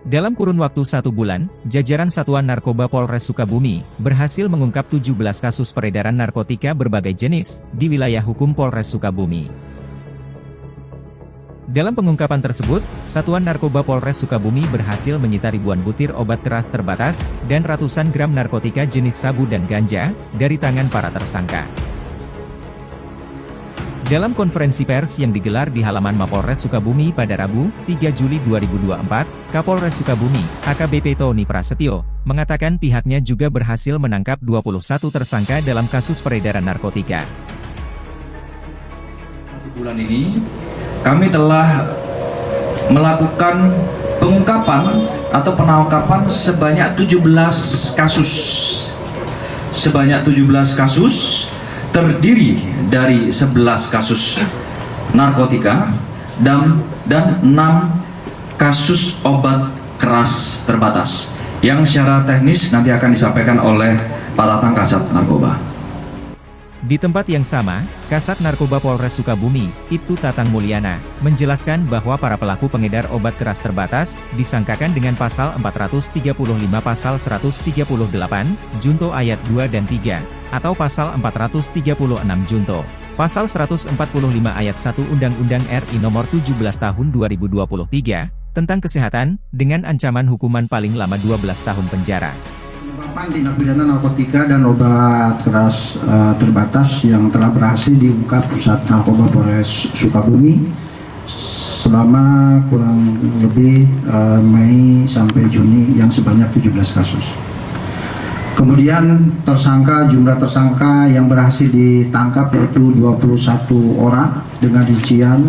Dalam kurun waktu 1 bulan, jajaran Satuan Narkoba Polres Sukabumi berhasil mengungkap 17 kasus peredaran narkotika berbagai jenis di wilayah hukum Polres Sukabumi. Dalam pengungkapan tersebut, Satuan Narkoba Polres Sukabumi berhasil menyita ribuan butir obat keras terbatas dan ratusan gram narkotika jenis sabu dan ganja dari tangan para tersangka. Dalam konferensi pers yang digelar di halaman Mapolres Sukabumi pada Rabu, 3 Juli 2024, Kapolres Sukabumi, AKBP Tony Prasetyo, mengatakan pihaknya juga berhasil menangkap 21 tersangka dalam kasus peredaran narkotika. 1 bulan ini, kami telah melakukan pengungkapan atau penangkapan sebanyak 17 kasus. Sebanyak 17 kasus terdiri dari 11 kasus narkotika dan 6 kasus obat keras terbatas yang secara teknis nanti akan disampaikan oleh Pak Tatang Kasat Narkoba. Di tempat yang sama, Kasat Narkoba Polres Sukabumi, Ibtu Tatang Mulyana, menjelaskan bahwa para pelaku pengedar obat keras terbatas disangkakan dengan pasal 435 pasal 138, Junto ayat 2 dan 3, atau pasal 436 Junto, pasal 145 ayat 1 Undang-Undang RI Nomor 17 Tahun 2023, tentang kesehatan, dengan ancaman hukuman paling lama 12 tahun penjara. Pengungkapan tindak pidana narkotika dan obat keras terbatas yang telah berhasil diungkap Pusat Narkoba Polres Sukabumi selama kurang lebih Mei sampai Juni yang sebanyak 17 kasus. Kemudian jumlah tersangka yang berhasil ditangkap yaitu 21 orang dengan rincian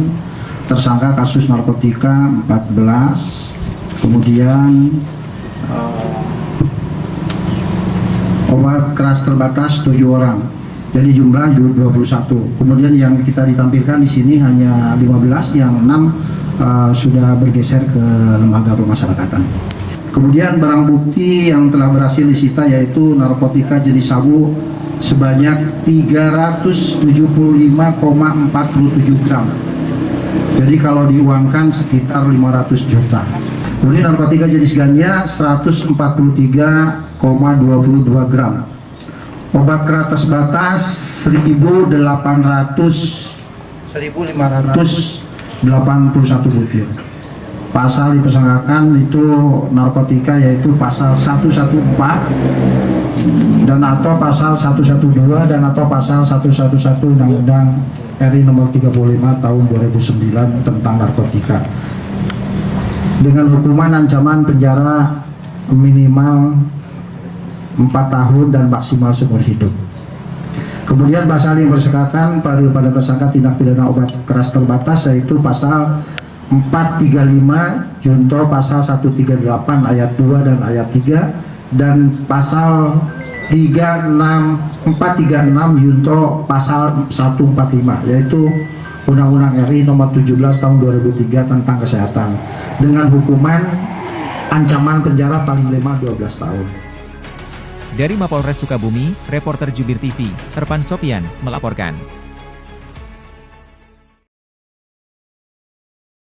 tersangka kasus narkotika 14, kemudian obat keras terbatas 7 orang, jadi jumlah 21. Kemudian yang kita ditampilkan di sini hanya 15, yang 6 sudah bergeser ke lembaga pemasyarakatan. Kemudian barang bukti yang telah berhasil disita yaitu narkotika jenis sabu sebanyak 375,47 gram. Jadi kalau diuangkan sekitar 500 juta. Kemudian narkotika jenis ganja 143,22 gram. Obat keras terbatas 1.581 butir. Pasal dipersangkakan itu narkotika yaitu pasal 114 dan atau pasal 112 dan atau pasal 111 Undang-Undang RI Nomor 35 Tahun 2009 tentang narkotika, dengan hukuman ancaman penjara minimal 4 tahun dan maksimal seumur hidup. Kemudian pasal yang bersangkakan pada tersangka tindak pidana obat keras terbatas yaitu pasal 435 Junto pasal 138 ayat 2 dan ayat 3 dan pasal 436 Junto pasal 145 yaitu Undang-Undang RI Nomor 17 Tahun 2003 tentang kesehatan, dengan hukuman ancaman penjara paling lama 12 tahun. Dari Mapolres Sukabumi, reporter Jubir TV, Terpan Sopian, melaporkan.